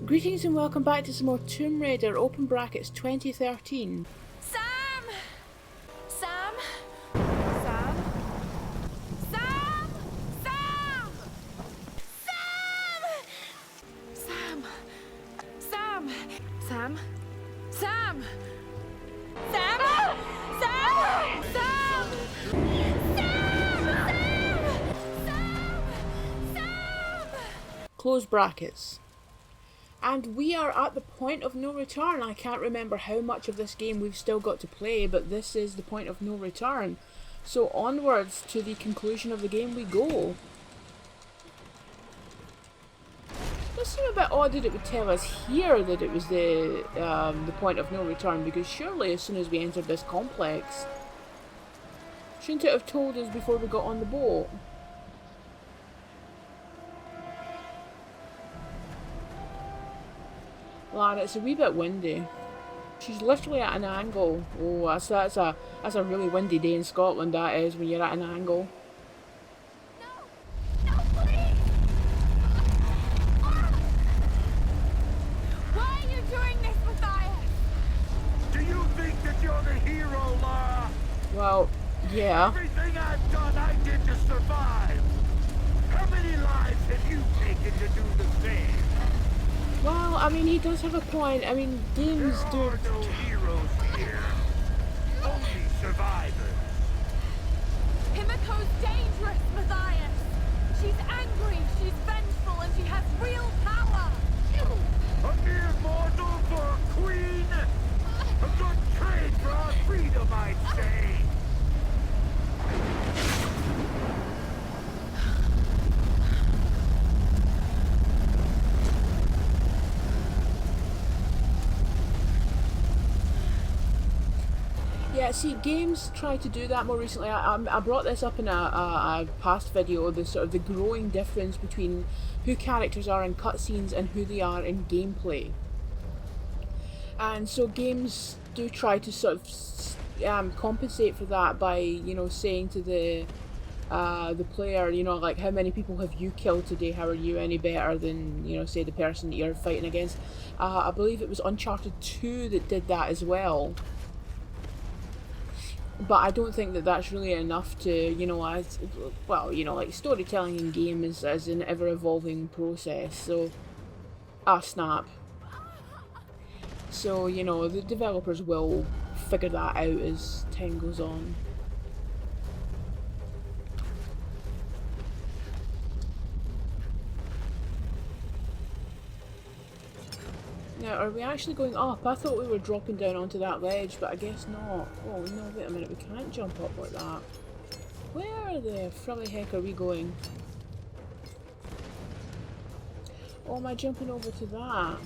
Greetings and welcome back to some more Tomb Raider, open brackets 2013. Sam! Sam? Sam? Sam! Sam! Sam! Sam! Sam! Sam! Sam! Sam! Sam! Sam! Sam! Close brackets. And we are at the point of no return. I can't remember how much of this game we've still got to play, but this is the point of no return. So onwards to the conclusion of the game we go. It does seem a bit odd that it would tell us here that it was the point of no return, because surely as soon as we entered this complex, shouldn't it have told us before we got on the boat? Lara, it's a wee bit windy. She's literally at an angle. Oh, that's a really windy day in Scotland, that is, when you're at an angle. No! No, please! Why are you doing this, Matthias? Do you think that you're the hero, Lara? Well, yeah. Everything I've done, I did to survive. How many lives have you taken to do the same? Well, I mean, he does have a point. I mean, games do... There are no heroes here. Only survivors. Himiko's dangerous, Matthias. She's angry, she's vengeful, and she has real power. A mere mortal for a queen? A good trade for our freedom, I'd say. Yeah, see, games try to do that more recently. I brought this up in a past video, the sort of the growing difference between who characters are in cutscenes and who they are in gameplay. And so games do try to sort of compensate for that by, you know, saying to the player, you know, like, how many people have you killed today? How are you any better than, you know, say the person that you're fighting against? I believe it was Uncharted 2 that did that as well. But I don't think that that's really enough to, you know, as well, you know, like, storytelling in game is an ever-evolving process, so... snap. So, you know, the developers will figure that out as time goes on. Now, are we actually going up? I thought we were dropping down onto that ledge, but I guess not. Oh no, wait a minute, we can't jump up like that. Where the frilly heck are we going? Oh, am I jumping over to that?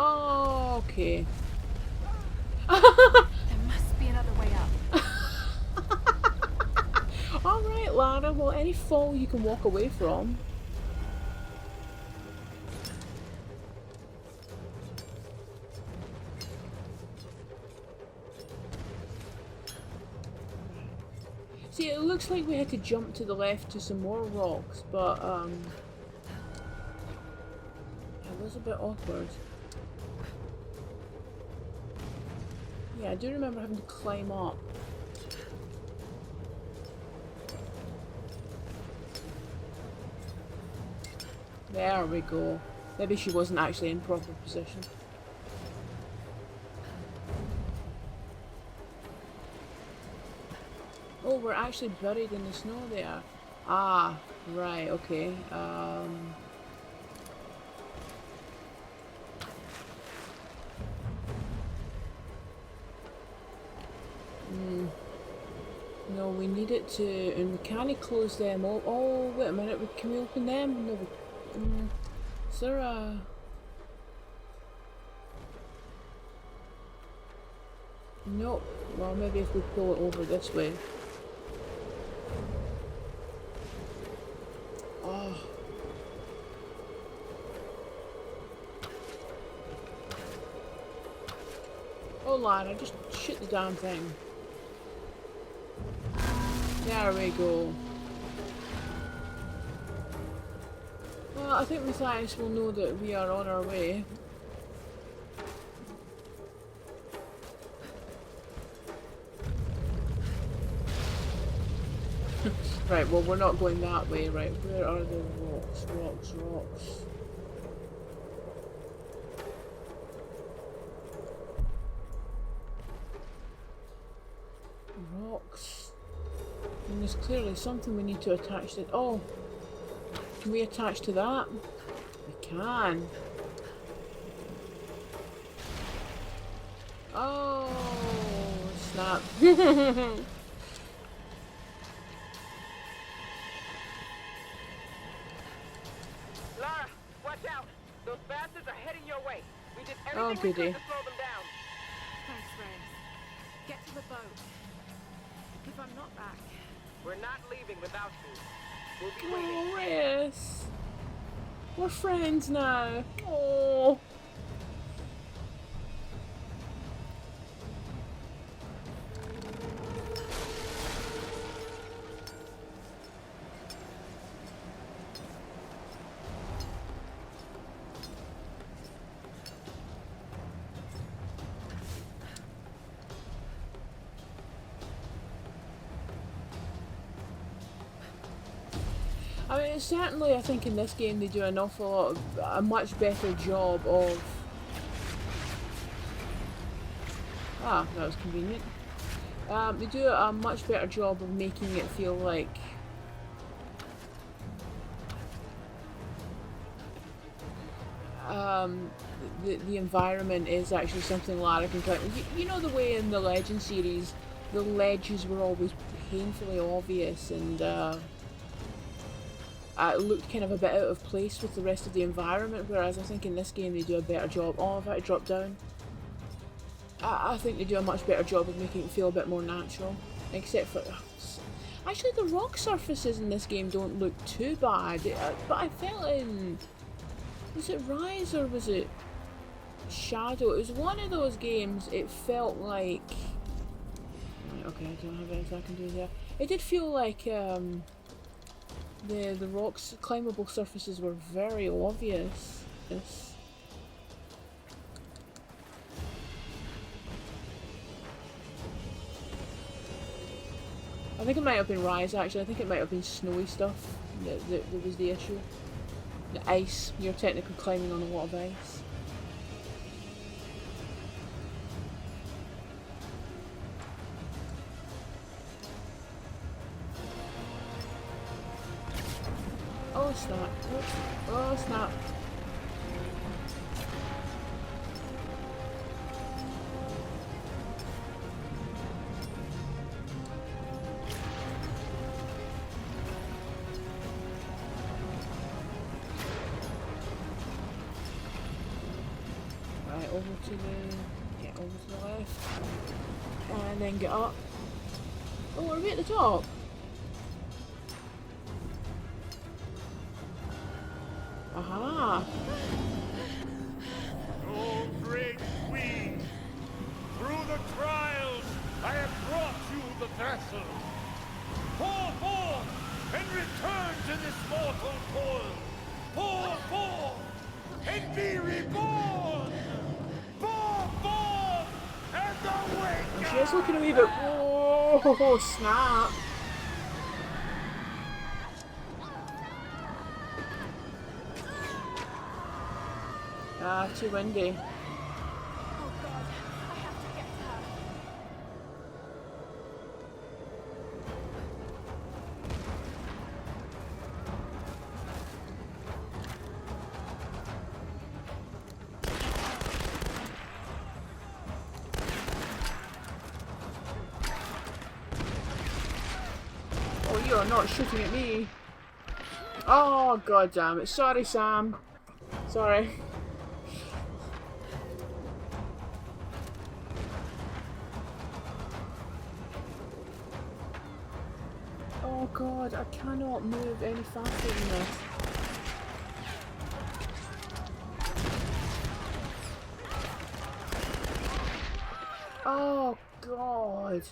Oh, okay. There must be another way up. Alright, Lara, well, any fall you can walk away from. See, it looks like we had to jump to the left to some more rocks, but, it was a bit awkward. Yeah, I do remember having to climb up. There we go. Maybe she wasn't actually in proper position. Oh, we're actually buried in the snow there. Ah, right, okay. No, we need it to, and we can't close them. Oh, wait a minute, can we open them? No, is there a... Nope, Well, maybe if we pull it over this way. Oh. Oh, Lara, just shoot the damn thing. There we go. Well, I think Matthias will know that we are on our way. Right, well, we're not going that way, right? Where are the rocks? Rocks, rocks. Rocks. And there's clearly something we need to attach to. Oh! Can we attach to that? We can. Oh, snap. Lara, watch out! Those bastards are heading your way. We did Oh, everything we goody. could to slow them down. Thanks, Reyes. Get to the boat. If I'm not back. We're not leaving without you. We'll be waiting. Oh, Reyes. We're friends now. Oh. I mean, certainly I think in this game they do an awful lot of, a much better job of... Ah, that was convenient. They do a much better job of making it feel like... the environment is actually something Lara can climb. You know the way in the Legend series, the ledges were always painfully obvious and it looked kind of a bit out of place with the rest of the environment, whereas I think in this game they do a better job. Oh, if I drop down. I think they do a much better job of making it feel a bit more natural. Except for... Actually, the rock surfaces in this game don't look too bad, but I felt in... Was it Rise or was it Shadow? It was one of those games, it felt like... Right, okay, I don't have anything I can do there. It did feel like the rocks, climbable surfaces were very obvious. Yes. I think it might have been Rise actually, I think it might have been snowy stuff that was the issue. The ice, you're technically climbing on a lot of ice. Oh snap. Oh snap. Right, over to the left. And then get up. Oh, are we at the top? Aha! Oh, great queen! Through the trials, I have brought you the vessel. Pour forth and return to this mortal toil. Pour forth and be reborn. Pour forth and awake. She is looking a wee bit. Whoa! Snap! Ah, too windy. Oh God, I have to get to her. Oh, you are not shooting at me. Oh, god damn it. Sorry, Sam. Sorry. god, I cannot move any faster than this. Oh god.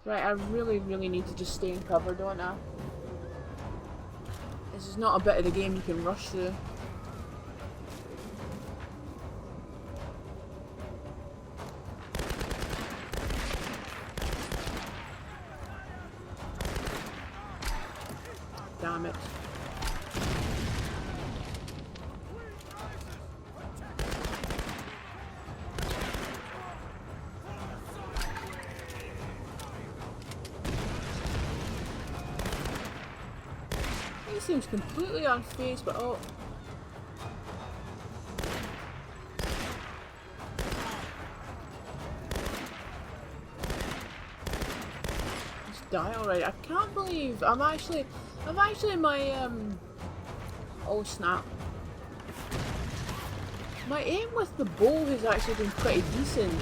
Right, I really need to just stay in cover, don't I? This is not a bit of the game you can rush through. Damn it. He seems completely unfazed, but oh. Just die already. I can't believe I'm actually my oh snap. My aim with the bow has actually been pretty decent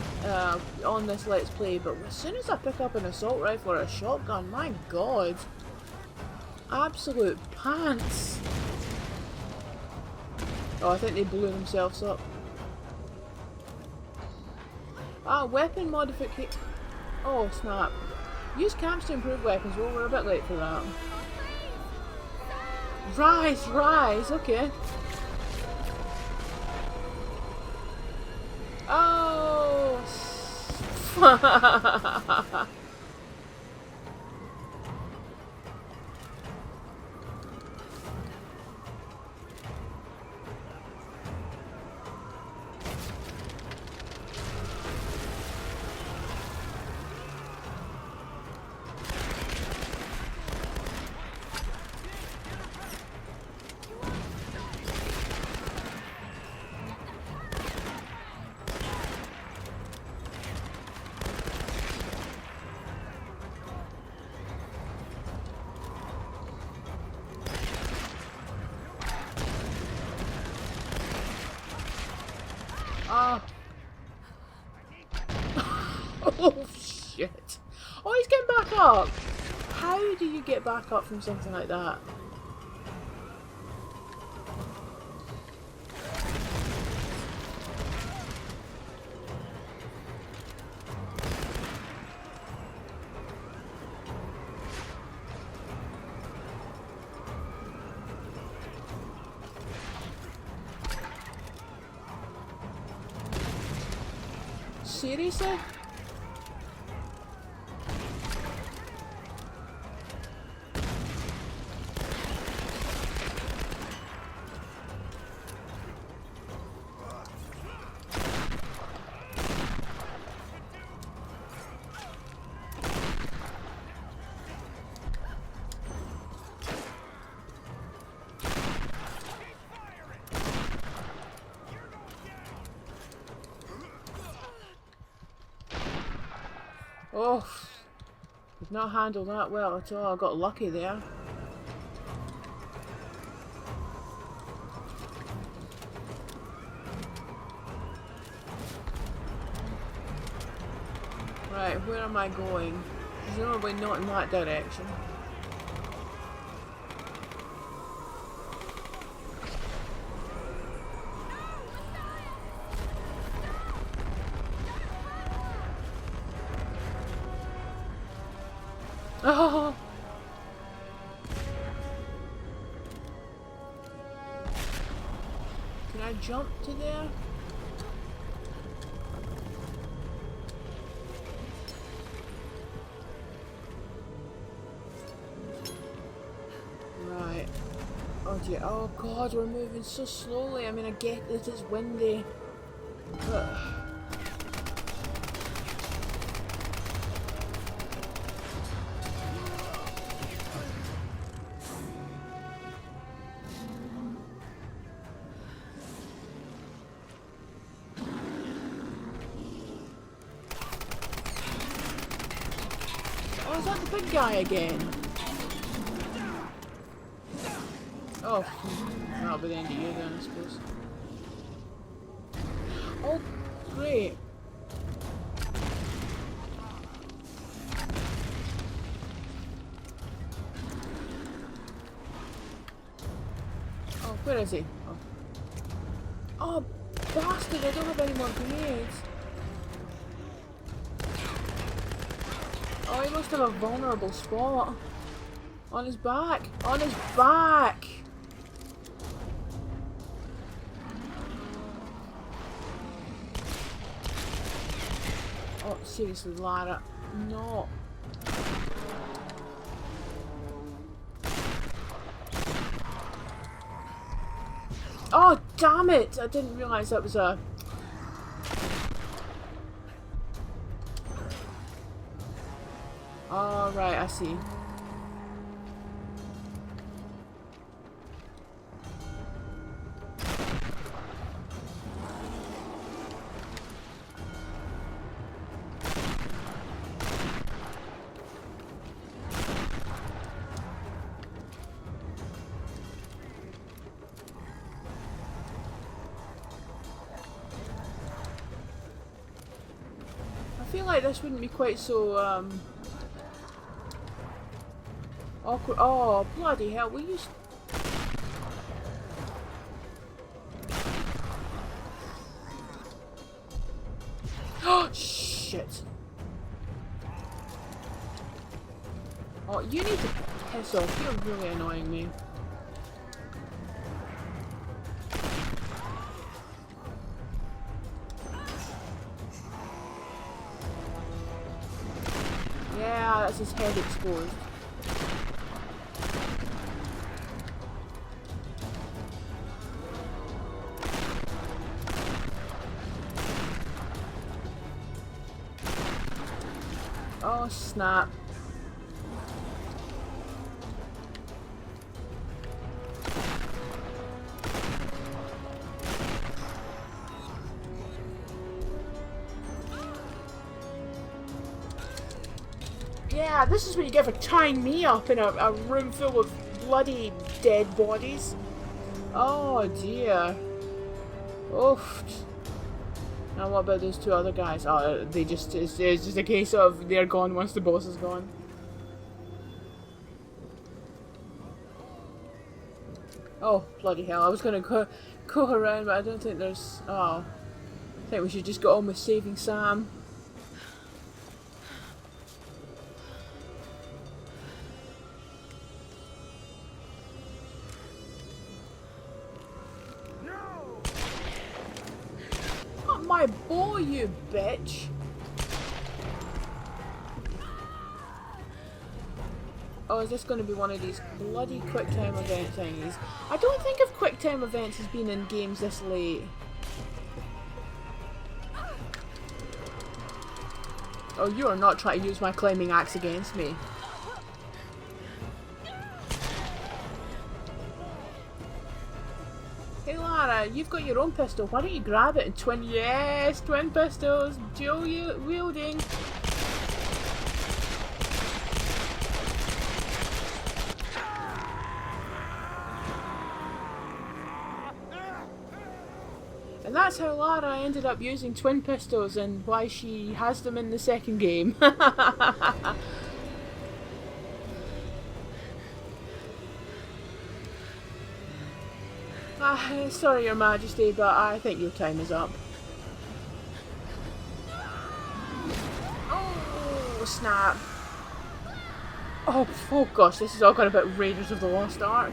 on this Let's Play, but as soon as I pick up an assault rifle or a shotgun, my god. Absolute pants. Oh, I think they blew themselves up. Ah, weapon modification. Oh snap. Use camps to improve weapons. Well, we're a bit late for that. Rise, okay. Oh. Oh shit. Oh, he's getting back up. How do you get back up from something like that? Seriously? Oh, did not handle that well at all. I got lucky there. Right, where am I going? Presumably not in that direction. Oh! Can I jump to there? Right. Oh dear. Oh god, we're moving so slowly. I mean, I get that it's windy. But oh, is that the big guy again? Oh, that'll be the end of you then, I suppose. Oh, great. Where is he? Oh. Oh, bastard, I don't have any more grenades. Oh, he must have a vulnerable spot. On his back! On his back! Oh, seriously, Lara. No. Oh, damn it! I didn't realise that was a... Oh, right, I see. I feel like this wouldn't be quite so, awkward. Oh, bloody hell, we used... Oh, shit. Oh, you need to piss off. You're really annoying me. Yeah, that's his head exposed. Oh, snap. Yeah, this is what you get for tying me up in a room full of bloody dead bodies. Oh dear. Oof. Now what about those two other guys? Oh, they just, it's just a case of they're gone once the boss is gone. Oh, bloody hell. I was gonna go around, but I don't think there's... Oh. I think we should just get on with saving Sam. My boy, you bitch! Oh, is this going to be one of these bloody QuickTime event thingies? I don't think of QuickTime events as being in games this late. Oh, you are not trying to use my climbing axe against me. Hey Lara, you've got your own pistol. Why don't you grab it and twin? Yes, twin pistols, dual wielding. And that's how Lara ended up using twin pistols and why she has them in the second game. Sorry, Your Majesty, but I think your time is up. Oh, snap. Oh gosh, this has all got a bit Raiders of the Lost Ark.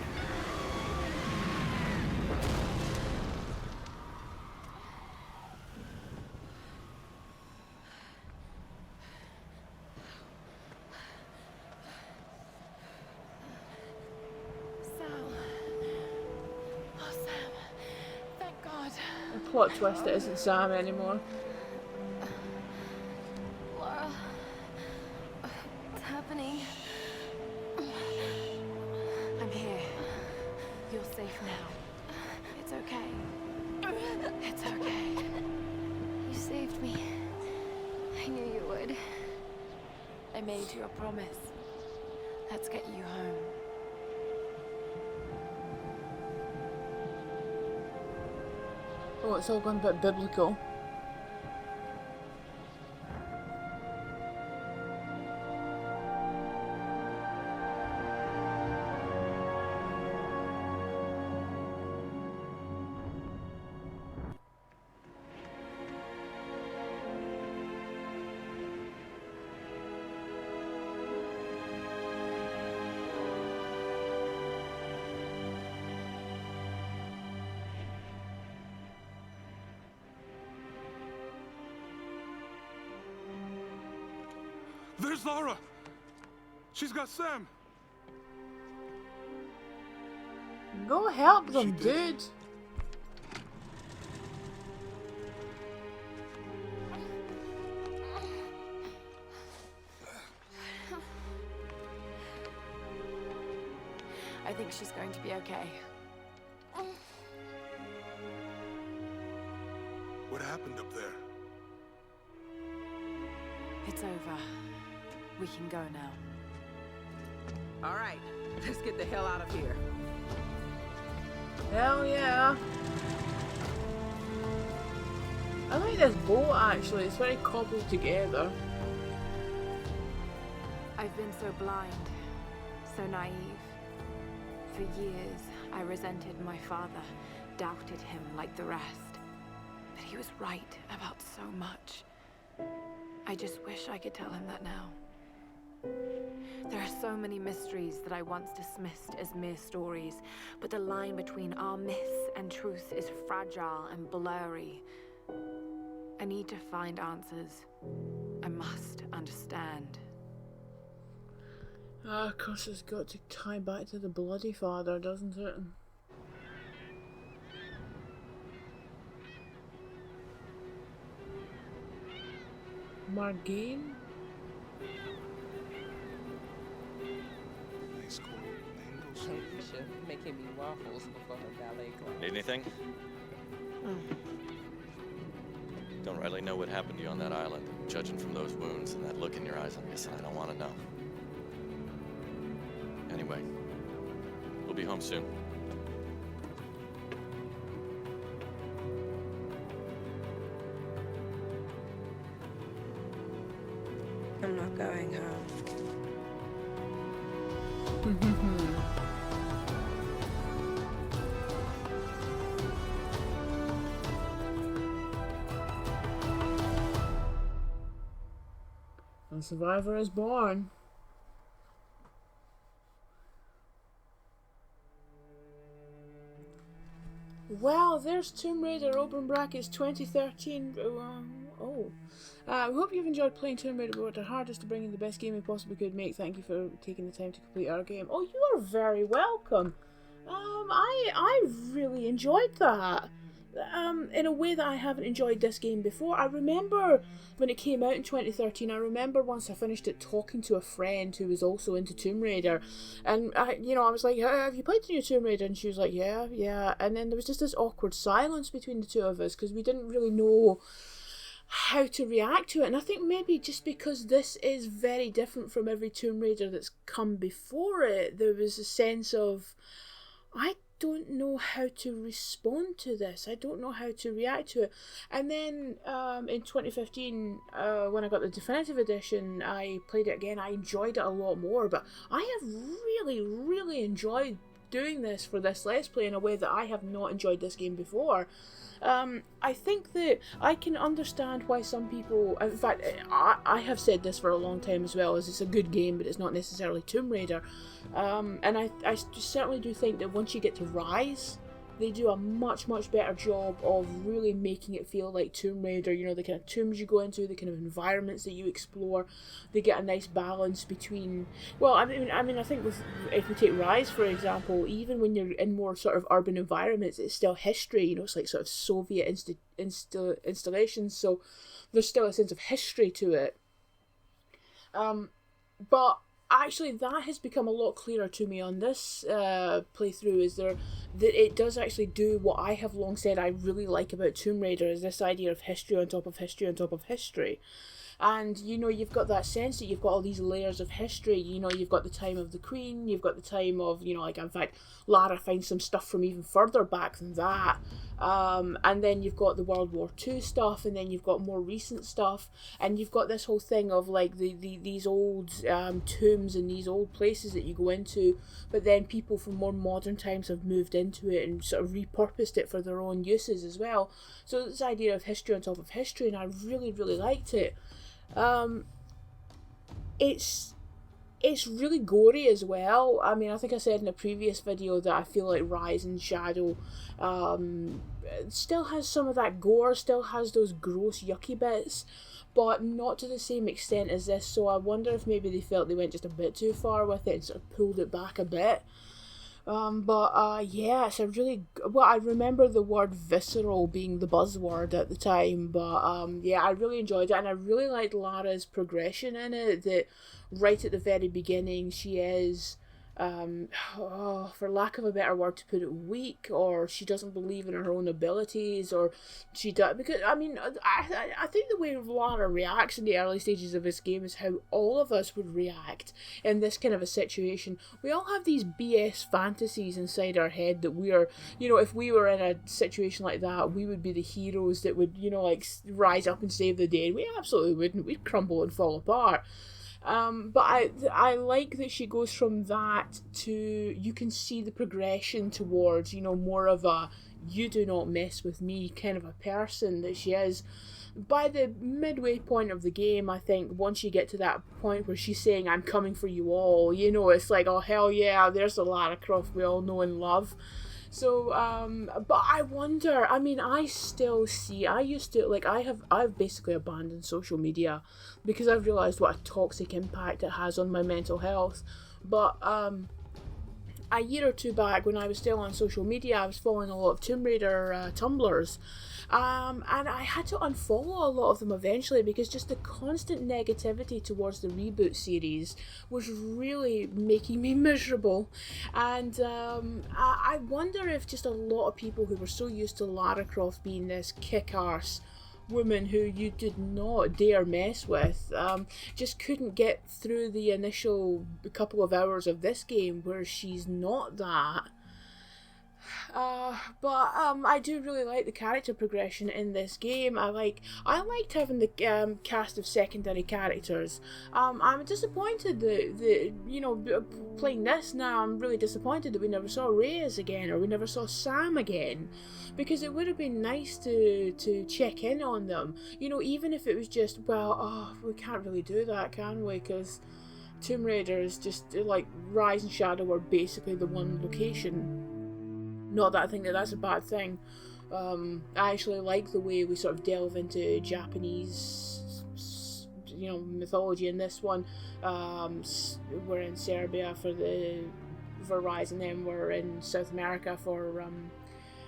Plot twist, it isn't Sam anymore. Lara, what's happening? I'm here. You're safe now. It's okay. It's okay. You saved me. I knew you would. I made you a promise. Let's get you home. Oh, it's all gone a bit biblical. There's Lara! She's got Sam! Go help She them, did. dude. I think she's going to be okay. What happened up there? It's over. We can go now. All right, let's get the hell out of here. Hell yeah. I like this boat actually, it's very cobbled together. I've been so blind, so naive. For years, I resented my father, doubted him like the rest. But he was right about so much. I just wish I could tell him that now. There are so many mysteries that I once dismissed as mere stories, but the line between our myths and truth is fragile and blurry. I need to find answers. I must understand. Ah, of course it's got to tie back to the bloody father, doesn't it? Margane? Nice coral mangoes. Alicia making me waffles before her ballet class. Need anything? Don't rightly know what happened to you on that island. Judging from those wounds and that look in your eyes, I'm guessing I don't want to know. Anyway, we'll be home soon. I'm not going home. A survivor is born. Well, there's Tomb Raider, open brackets, 2013. We hope you've enjoyed playing Tomb Raider. We worked our hardest to bring you the best game we possibly could make. Thank you for taking the time to complete our game. Oh, you are very welcome. I really enjoyed that. In a way that I haven't enjoyed this game before. I remember when it came out in 2013, I remember once I finished it talking to a friend who was also into Tomb Raider, and I was like, have you played the new Tomb Raider? And she was like, yeah, and then there was just this awkward silence between the two of us because we didn't really know how to react to it. And I think maybe just because this is very different from every Tomb Raider that's come before it, there was a sense of, I don't know how to respond to this. I don't know how to react to it. And then in 2015, when I got the definitive edition, I played it again. I enjoyed it a lot more, but I have really enjoyed doing this for this Let's Play in a way that I have not enjoyed this game before. I think that I can understand why some people, in fact, I have said this for a long time as well, as it's a good game, but it's not necessarily Tomb Raider. And I certainly do think that once you get to Rise, they do a much better job of really making it feel like Tomb Raider. You know, the kind of tombs you go into, the kind of environments that you explore, they get a nice balance between, well, I mean, I think if we take Rise, for example, even when you're in more sort of urban environments, it's still history, you know, it's like sort of Soviet installations, so there's still a sense of history to it. But actually, that has become a lot clearer to me on this playthrough, is that it does actually do what I have long said I really like about Tomb Raider, is this idea of history on top of history on top of history. And, you know, you've got that sense that you've got all these layers of history. You know, you've got the time of the Queen, you've got the time of, you know, like, in fact, Lara finds some stuff from even further back than that. And then you've got the World War II stuff, and then you've got more recent stuff, and you've got this whole thing of, like, these old tombs and these old places that you go into, but then people from more modern times have moved into it and sort of repurposed it for their own uses as well. So this idea of history on top of history, and I really liked it. it's really gory as well. I mean, I think I said in a previous video that I feel like Rise and Shadow still has some of that gore, still has those gross, yucky bits, but not to the same extent as this. So I wonder if maybe they felt they went just a bit too far with it and sort of pulled it back a bit. Yeah, it's a really well. I remember the word visceral being the buzzword at the time, but yeah, I really enjoyed it, and I really liked Lara's progression in it. That right at the very beginning, she is, for lack of a better word to put it, weak, or she doesn't believe in her own abilities, or she does, because I mean, I think the way Lara reacts in the early stages of this game is how all of us would react in this kind of a situation. We all have these BS fantasies inside our head that we are, you know, if we were in a situation like that, we would be the heroes that would, you know, like rise up and save the day. We absolutely wouldn't. We'd crumble and fall apart. But I like that she goes from that to, you can see the progression towards, you know, more of a you do not mess with me kind of a person that she is. By the midway point of the game, I think once you get to that point where she's saying I'm coming for you all, you know, it's like, oh hell yeah, there's the Lara Croft we all know and love. So, but I wonder, I mean, I still see, I used to, like, I've basically abandoned social media because I've realised what a toxic impact it has on my mental health. But, a year or two back, when I was still on social media, I was following a lot of Tomb Raider Tumblrs. And I had to unfollow a lot of them eventually because just the constant negativity towards the reboot series was really making me miserable. And I wonder if just a lot of people who were so used to Lara Croft being this kick-arse woman who you did not dare mess with, just couldn't get through the initial couple of hours of this game where she's not that. But I do really like the character progression in this game. I liked having the cast of secondary characters. I'm disappointed that you know, playing this now, I'm really disappointed that we never saw Reyes again, or we never saw Sam again, because it would have been nice to check in on them. You know, even if it was just, well, oh, we can't really do that, can we? Because Tomb Raider is just like Rise and Shadow are basically the one location. Not that I think that that's a bad thing. I actually like the way we sort of delve into Japanese, you know, mythology in this one. We're in Serbia for Rise, and then we're in South America for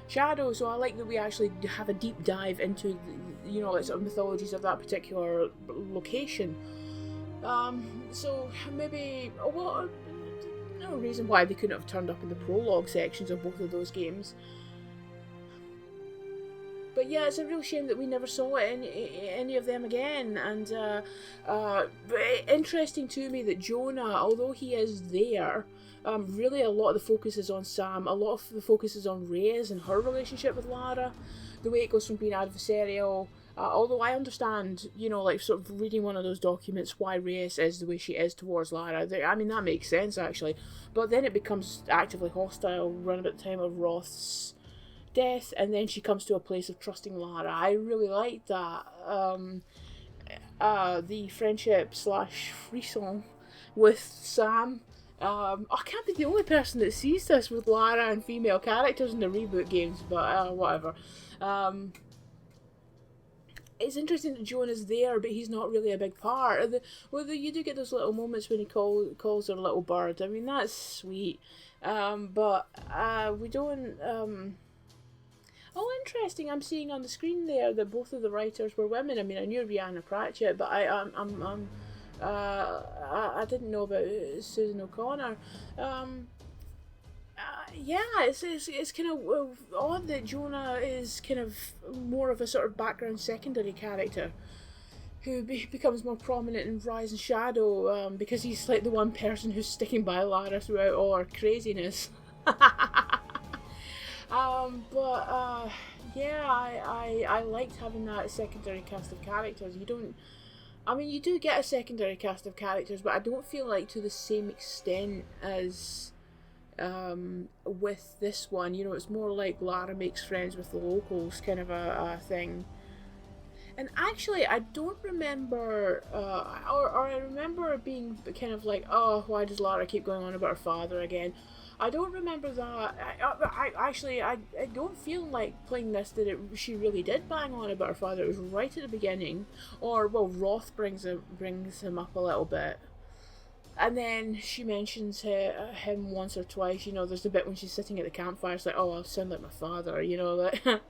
Shadow. So I like that we actually have a deep dive into, you know, like sort of mythologies of that particular location. So maybe, well, no reason why they couldn't have turned up in the prologue sections of both of those games. But yeah, it's a real shame that we never saw any of them again. And interesting to me that Jonah, although he is there, really a lot of the focus is on Sam. A lot of the focus is on Reyes and her relationship with Lara. The way it goes from being adversarial. Although I understand, you know, like sort of reading one of those documents, why Reyes is the way she is towards Lara. I mean, that makes sense actually. But then it becomes actively hostile around about the time of Roth's death, and then she comes to a place of trusting Lara. I really like that. The friendship / frisson with Sam. I can't be the only person that sees this with Lara and female characters in the reboot games, but whatever. It's interesting that Jonah's there, but he's not really a big part. Well, you do get those little moments when he calls her little bird. I mean, that's sweet. But we don't... Oh, interesting. I'm seeing on the screen there that both of the writers were women. I mean, I knew Rhianna Pratchett, but I didn't know about Susan O'Connor. Yeah, it's kind of odd that Jonah is kind of more of a sort of background secondary character who becomes more prominent in Rise and Shadow because he's like the one person who's sticking by Lara throughout all her craziness. Yeah, I liked having that secondary cast of characters. You do get a secondary cast of characters, but I don't feel like to the same extent as with this one. You know, it's more like Lara makes friends with the locals kind of a thing. And actually, I don't remember, or I remember being kind of like, oh, why does Lara keep going on about her father again? I don't remember that. I don't feel like playing this that she really did bang on about her father. It was right at the beginning, or well, Roth brings him up a little bit, and then she mentions him once or twice. You know, there's the bit when she's sitting at the campfire. It's like, oh, I sound like my father. You know that.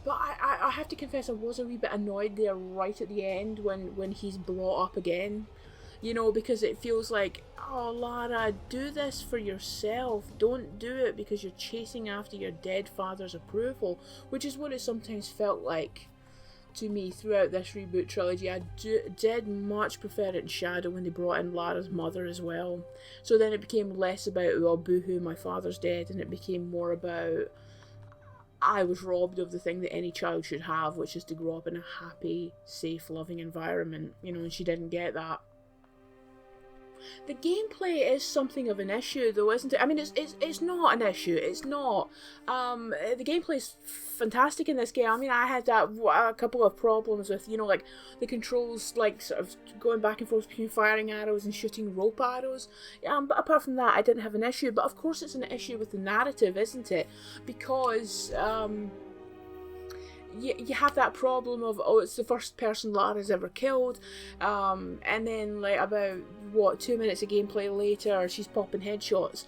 But I have to confess I was a wee bit annoyed there right at the end when he's brought up again. You know, because it feels like, oh, Lara, do this for yourself. Don't do it because you're chasing after your dead father's approval, which is what it sometimes felt like to me throughout this reboot trilogy. I did much prefer it in Shadow when they brought in Lara's mother as well. So then it became less about, well, boo-hoo, my father's dead, and it became more about, I was robbed of the thing that any child should have, which is to grow up in a happy, safe, loving environment, you know, and she didn't get that. The gameplay is something of an issue, though, isn't it? I mean, it's not an issue. It's not. The gameplay is fantastic in this game. I mean, I had a couple of problems with, you know, like the controls, like sort of going back and forth between firing arrows and shooting rope arrows. But apart from that, I didn't have an issue. But of course, it's an issue with the narrative, isn't it? Because you have that problem of, oh, it's the first person Lara's ever killed, and then like about 2 minutes of gameplay later she's popping headshots,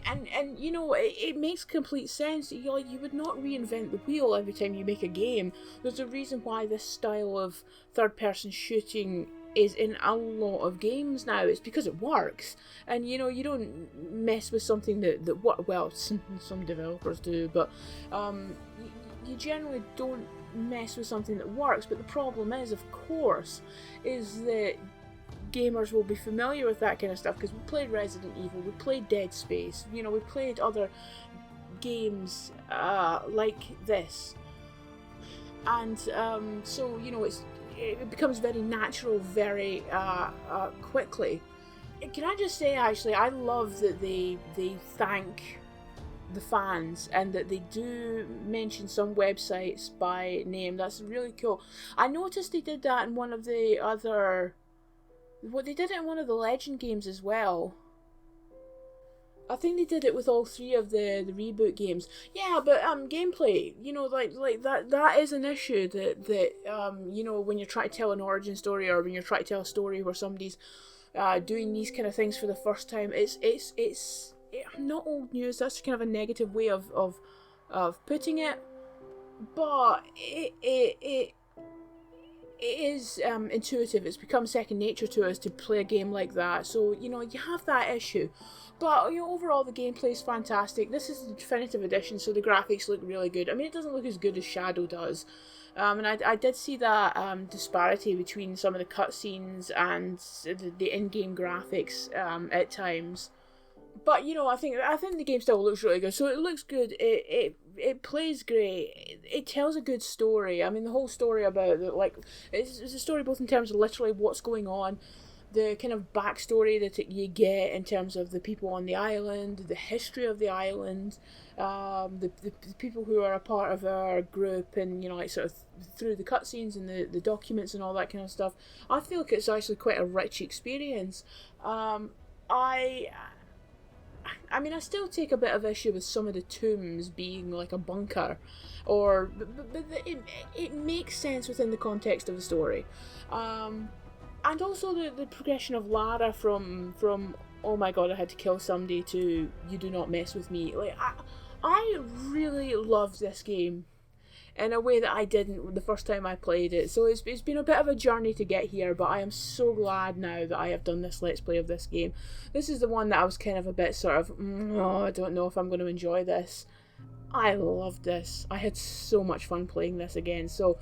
and you know, it makes complete sense. You would not reinvent the wheel every time you make a game. There's a reason why this style of third person shooting is in a lot of games now. It's because it works, and you know, you don't mess with something that well, some developers do, but you generally don't mess with something that works. But the problem is, of course, is that gamers will be familiar with that kind of stuff because we played Resident Evil, we played Dead Space, you know, we played other games like this, and so you know, it becomes very natural very quickly. Can I just say, actually, I love that they thank the fans and that they do mention some websites by name. That's really cool. I noticed they did that in one of the other... Well, they did it in one of the Legend games as well. I think they did it with all three of the reboot games. Yeah, but gameplay, you know, like that is an issue that you know, when you're trying to tell an origin story, or when you're trying to tell a story where somebody's doing these kind of things for the first time, it's not old news. That's kind of a negative way of putting it, but it is intuitive. It's become second nature to us to play a game like that. So you know, you have that issue, but you know, overall the gameplay is fantastic. This is the definitive edition, so the graphics look really good. I mean, it doesn't look as good as Shadow does, and I did see that disparity between some of the cutscenes and the in-game graphics at times. But you know, I think the game still looks really good. So it looks good. It plays great. It tells a good story. I mean, the whole story about it, like, it's a story both in terms of literally what's going on, the kind of backstory that you get in terms of the people on the island, the history of the island, the people who are a part of our group, and you know, like sort of through the cutscenes and the documents and all that kind of stuff. I feel like it's actually quite a rich experience. I mean, I still take a bit of issue with some of the tombs being like a bunker, but it makes sense within the context of the story, and also the progression of Lara from oh my god, I had to kill somebody to you do not mess with me. Like I really loved this game in a way that I didn't the first time I played it. So it's been a bit of a journey to get here, but I am so glad now that I have done this Let's Play of this game. This is the one that I was kind of a bit sort of, oh, I don't know if I'm going to enjoy this. I loved this. I had so much fun playing this again. So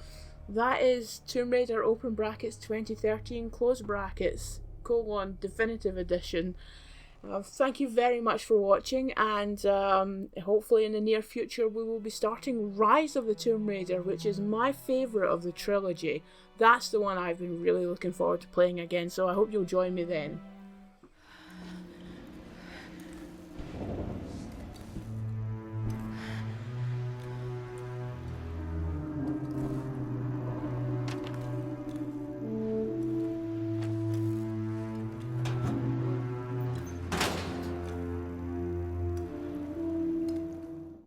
that is Tomb Raider open brackets 2013 close brackets : definitive edition. Thank you very much for watching, and hopefully in the near future we will be starting Rise of the Tomb Raider, which is my favourite of the trilogy. That's the one I've been really looking forward to playing again, so I hope you'll join me then.